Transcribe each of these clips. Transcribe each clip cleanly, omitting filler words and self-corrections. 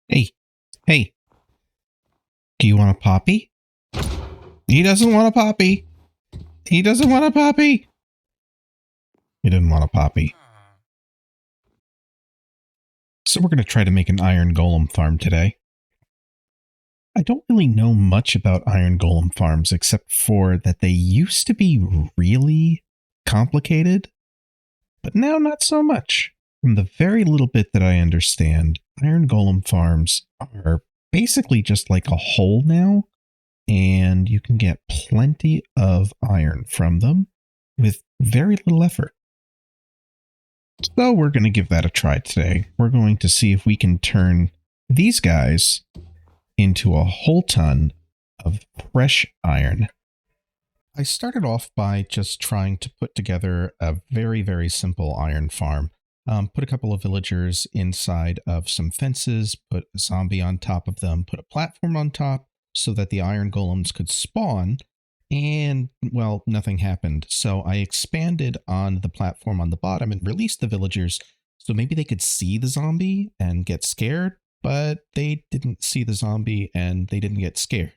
Hey, hey, do you want a poppy? He doesn't want a poppy. He doesn't want a poppy. He didn't want a poppy. So we're going to try to make an iron golem farm today. I don't really know much about iron golem farms except for that they used to be really complicated, but now not so much. From the very little bit that I understand, iron golem farms are basically just like a hole now, and you can get plenty of iron from them with very little effort. So we're going to give that a try today. We're going to see if we can turn these guys into a whole ton of fresh iron. I started off by just trying to put together a very, very simple iron farm. Put a couple of villagers inside of some fences, put a zombie on top of them, put a platform on top so that the iron golems could spawn. And, well, nothing happened. So I expanded on the platform on the bottom and released the villagers so maybe they could see the zombie and get scared, but they didn't see the zombie and they didn't get scared.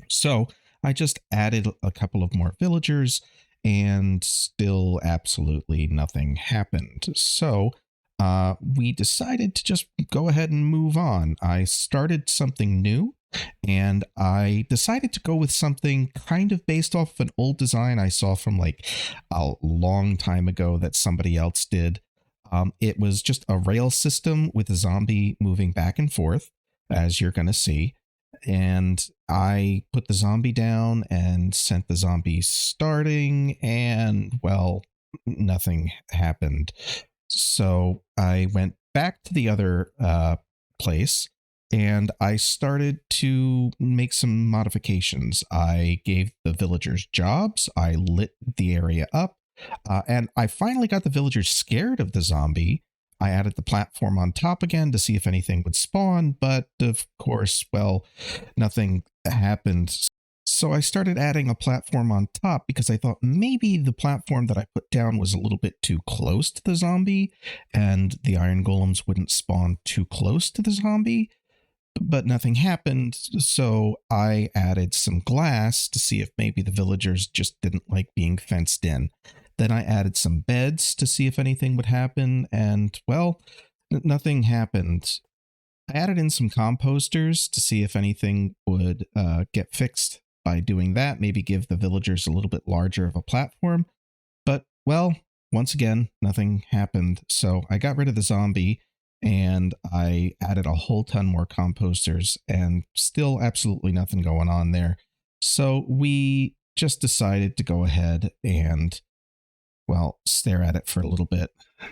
So I just added a couple of more villagers and still absolutely nothing happened. So we decided to just go ahead and move on. I started something new. And I decided to go with something kind of based off of an old design I saw from like a long time ago that somebody else did. It was just a rail system with a zombie moving back and forth, as you're going to see. And I put the zombie down and sent the zombie starting, and well, nothing happened. So I went back to the other place. And I started to make some modifications. I gave the villagers jobs. I lit the area up. And I finally got the villagers scared of the zombie. I added the platform on top again to see if anything would spawn. But of course, well, nothing happened. So I started adding a platform on top because I thought maybe the platform that I put down was a little bit too close to the zombie and the iron golems wouldn't spawn too close to the zombie. But nothing happened, so I added some glass to see if maybe the villagers just didn't like being fenced in. Then I added some beds to see if anything would happen, and, well, nothing happened. I added in some composters to see if anything would get fixed by doing that, maybe give the villagers a little bit larger of a platform. But, well, once again, nothing happened, so I got rid of the zombie, and I added a whole ton more composters and still absolutely nothing going on there. So we just decided to go ahead and, well, stare at it for a little bit.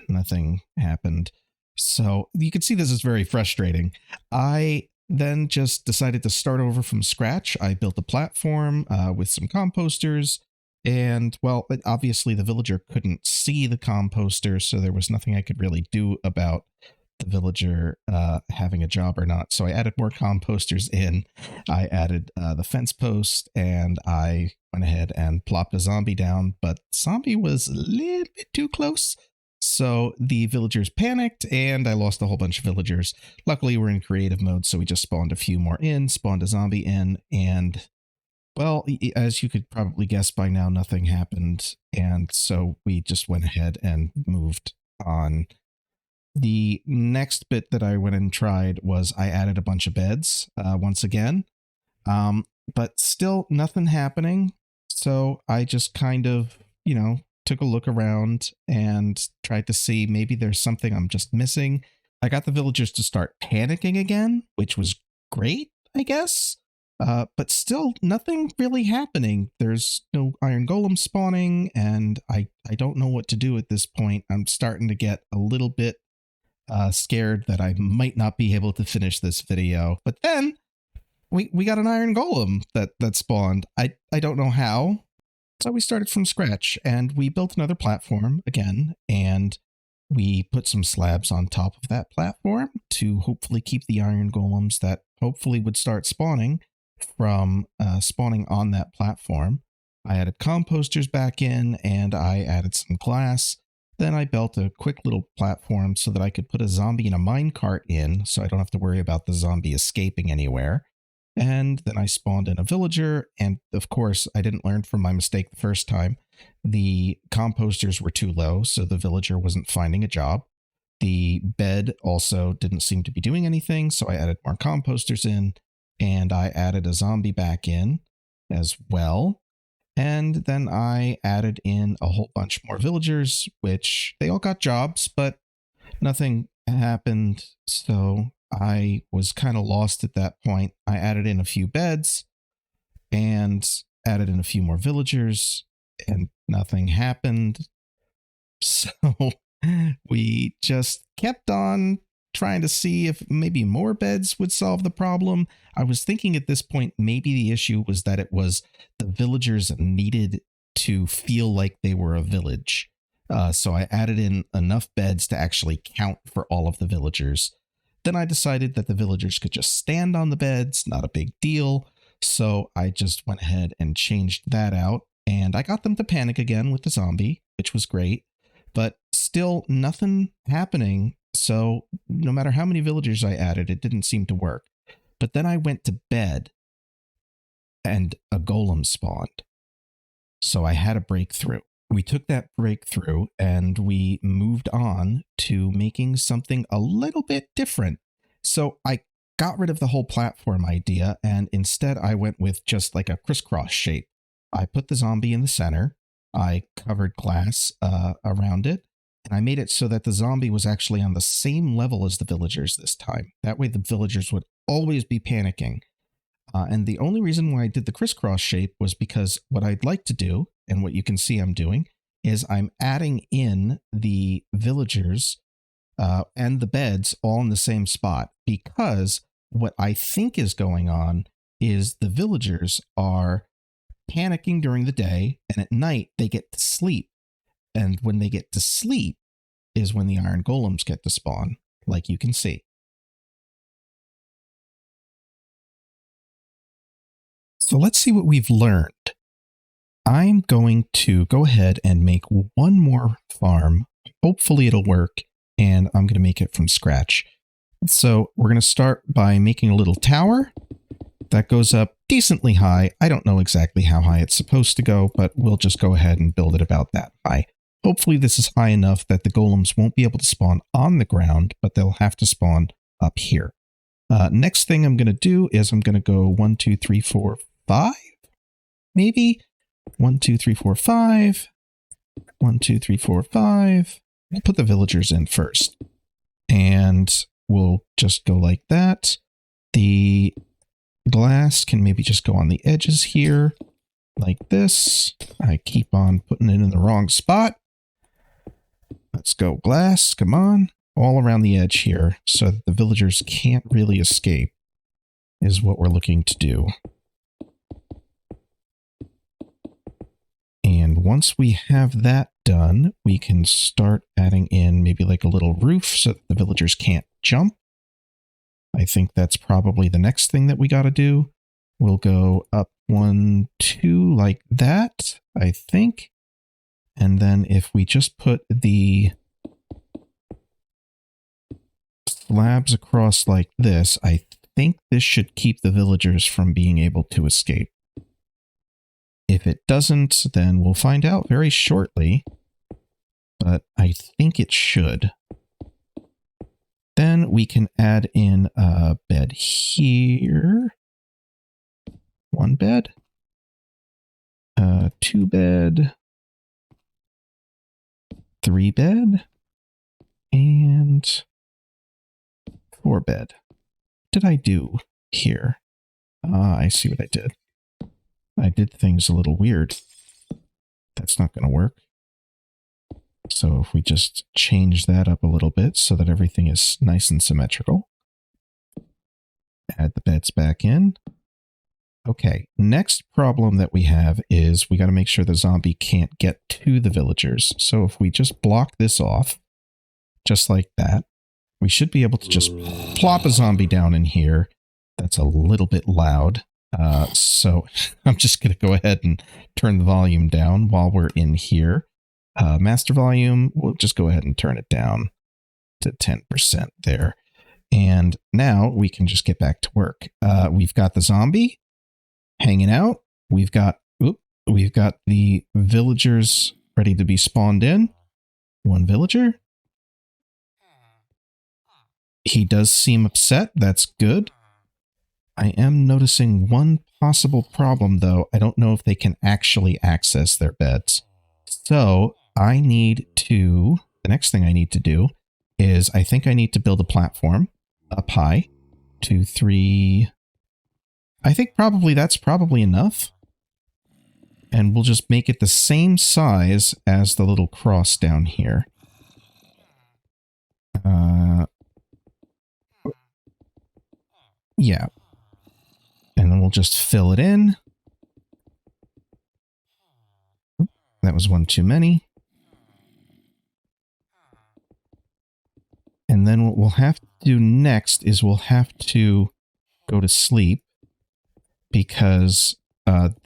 Nothing happened. So you can see this is very frustrating. I then just decided to start over from scratch. I built a platform with some composters. And, well, obviously the villager couldn't see the composter, so there was nothing I could really do about the villager having a job or not. So I added more composters in. I added the fence post, and I went ahead and plopped a zombie down, but zombie was a little bit too close. So the villagers panicked, and I lost a whole bunch of villagers. Luckily, we're in creative mode, so we just spawned a few more in, spawned a zombie in, and, well, as you could probably guess by now, nothing happened. And so we just went ahead and moved on. The next bit that I went and tried was I added a bunch of beds once again, but still nothing happening. So I just kind of, took a look around and tried to see maybe there's something I'm just missing. I got the villagers to start panicking again, which was great, I guess. But still nothing really happening. There's no iron golem spawning, and I don't know what to do at this point. I'm starting to get a little bit scared that I might not be able to finish this video. But then we got an iron golem that spawned. I don't know how. So we started from scratch, and we built another platform again, and we put some slabs on top of that platform to hopefully keep the iron golems that hopefully would start spawning from spawning on that platform. I added composters back in, and I added some glass. Then I built a quick little platform so that I could put a zombie in a minecart in, so I don't have to worry about the zombie escaping anywhere. And then I spawned in a villager, and of course, I didn't learn from my mistake the first time. The composters were too low, so the villager wasn't finding a job. The bed also didn't seem to be doing anything, so I added more composters in, and I added a zombie back in as well. And then I added in a whole bunch more villagers, which they all got jobs, but nothing happened. So I was kind of lost at that point. I added in a few beds and added in a few more villagers, and nothing happened. So we just kept on trying to see if maybe more beds would solve the problem. I was thinking at this point, maybe the issue was that it was the villagers needed to feel like they were a village. So I added in enough beds to actually count for all of the villagers. Then I decided that the villagers could just stand on the beds, not a big deal. So I just went ahead and changed that out, and I got them to panic again with the zombie, which was great, but still nothing happening. So no matter how many villagers I added, it didn't seem to work. But then I went to bed and a golem spawned. So I had a breakthrough. We took that breakthrough and we moved on to making something a little bit different. So I got rid of the whole platform idea, and instead I went with just like a crisscross shape. I put the zombie in the center. I covered glass around it, and I made it so that the zombie was actually on the same level as the villagers this time. That way the villagers would always be panicking. And the only reason why I did the crisscross shape was because what I'd like to do, and what you can see I'm doing, is I'm adding in the villagers and the beds all in the same spot, because what I think is going on is the villagers are panicking during the day, and at night they get to sleep. And when they get to sleep is when the iron golems get to spawn, like you can see. So let's see what we've learned. I'm going to go ahead and make one more farm. Hopefully it'll work, and I'm going to make it from scratch. So we're going to start by making a little tower that goes up decently high. I don't know exactly how high it's supposed to go, but we'll just go ahead and build it about that high. Hopefully this is high enough that the golems won't be able to spawn on the ground, but they'll have to spawn up here. Next thing I'm going to do is I'm going to go 1, 2, 3, 4, 5, maybe 1, 2, 3, 4, 5, 1, 2, 3, 4, 5. We'll put the villagers in first, and we'll just go like that. The glass can maybe just go on the edges here, like this. I keep on putting it in the wrong spot. Let's go glass, come on, all around the edge here, so that the villagers can't really escape, is what we're looking to do. And once we have that done, we can start adding in maybe like a little roof so that the villagers can't jump. I think that's probably the next thing that we got to do. We'll go up 1, 2 like that, I think. And then if we just put the slabs across like this, I think this should keep the villagers from being able to escape. If it doesn't, then we'll find out very shortly, but I think it should. Then we can add in a bed here. 1 bed. 2 bed. 3 bed. And 4 bed. What did I do here? I see what I did. I did things a little weird. That's not going to work. So if we just change that up a little bit so that everything is nice and symmetrical. Add the beds back in. Okay, next problem that we have is we got to make sure the zombie can't get to the villagers. So if we just block this off, just like that, we should be able to just plop a zombie down in here. That's a little bit loud. So I'm just going to go ahead and turn the volume down while we're in here. Master volume, we'll just go ahead and turn it down to 10% there. And now we can just get back to work. We've got the zombie hanging out. We've got the villagers ready to be spawned in. One villager. He does seem upset. That's good. I am noticing one possible problem, though. I don't know if they can actually access their beds. So I need to... The next thing I need to do is I think I need to build a platform up high. 2, 3... I think that's probably enough. And we'll just make it the same size as the little cross down here. Yeah. And then we'll just fill it in. That was one too many. And then what we'll have to do next is we'll have to go to sleep, because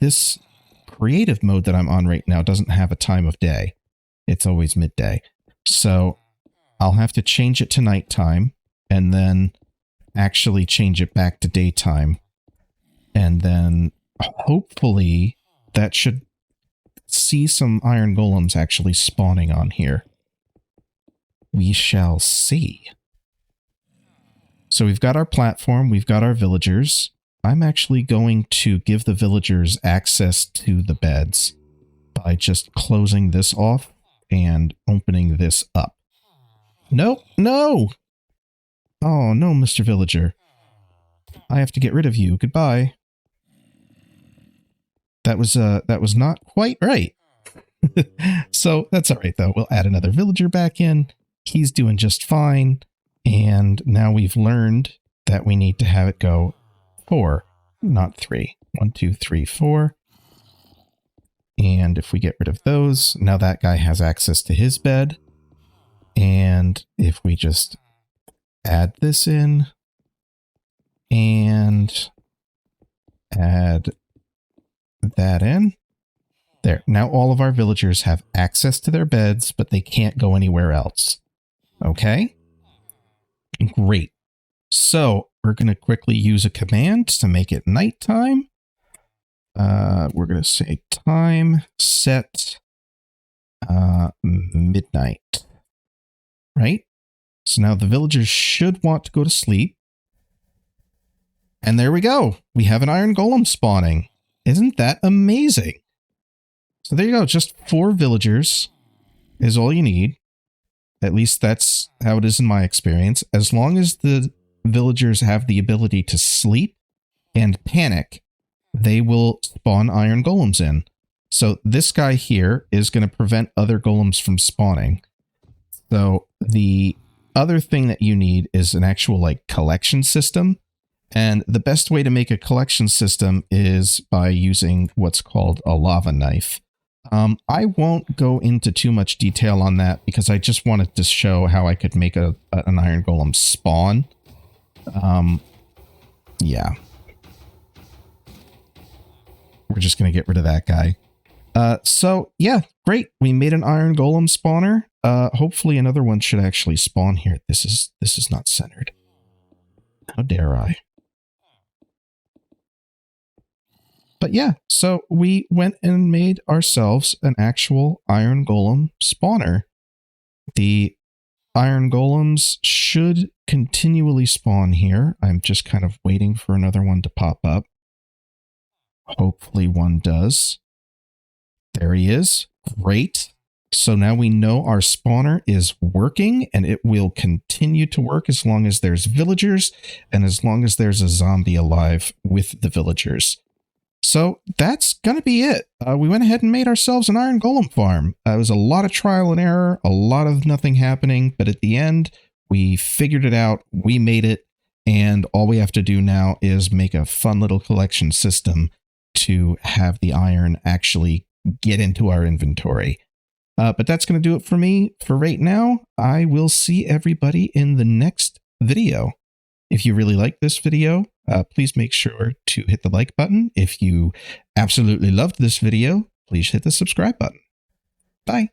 this creative mode that I'm on right now doesn't have a time of day. It's always midday. So I'll have to change it to nighttime and then actually change it back to daytime. And then hopefully that should see some iron golems actually spawning on here. We shall see. So we've got our platform, we've got our villagers. I'm actually going to give the villagers access to the beds by just closing this off and opening this up. No, no! Oh, no, Mr. Villager. I have to get rid of you. Goodbye. That was not quite right. So that's all right, though. We'll add another villager back in. He's doing just fine. And now we've learned that we need to have it go 4, not 3. 1, 2, 3, 4. And if we get rid of those, now that guy has access to his bed. And if we just add this in and add that in. There. Now all of our villagers have access to their beds, but they can't go anywhere else. Okay? Great. So we're going to quickly use a command to make it nighttime. We're going to say time set midnight. Right? So now the villagers should want to go to sleep. And there we go. We have an iron golem spawning. Isn't that amazing? So there you go. Just 4 villagers is all you need. At least that's how it is in my experience. As long as the villagers have the ability to sleep and panic, they will spawn iron golems in. So this guy here is going to prevent other golems from spawning. So the other thing that you need is an actual collection system. And the best way to make a collection system is by using what's called a lava knife. I won't go into too much detail on that because I just wanted to show how I could make an iron golem spawn. Yeah. We're just going to get rid of that guy. So, yeah, great. We made an iron golem spawner. Hopefully another one should actually spawn here. This is not centered. How dare I? But yeah, so we went and made ourselves an actual iron golem spawner. The iron golems should continually spawn here. I'm just kind of waiting for another one to pop up. Hopefully one does. There he is. Great. So now we know our spawner is working, and it will continue to work as long as there's villagers and as long as there's a zombie alive with the villagers. So that's going to be it. We went ahead and made ourselves an iron golem farm. It was a lot of trial and error, a lot of nothing happening, but at the end, we figured it out, we made it, and all we have to do now is make a fun little collection system to have the iron actually get into our inventory. But that's going to do it for me for right now. I will see everybody in the next video. If you really like this video, please make sure to hit the like button. If you absolutely loved this video, please hit the subscribe button. Bye.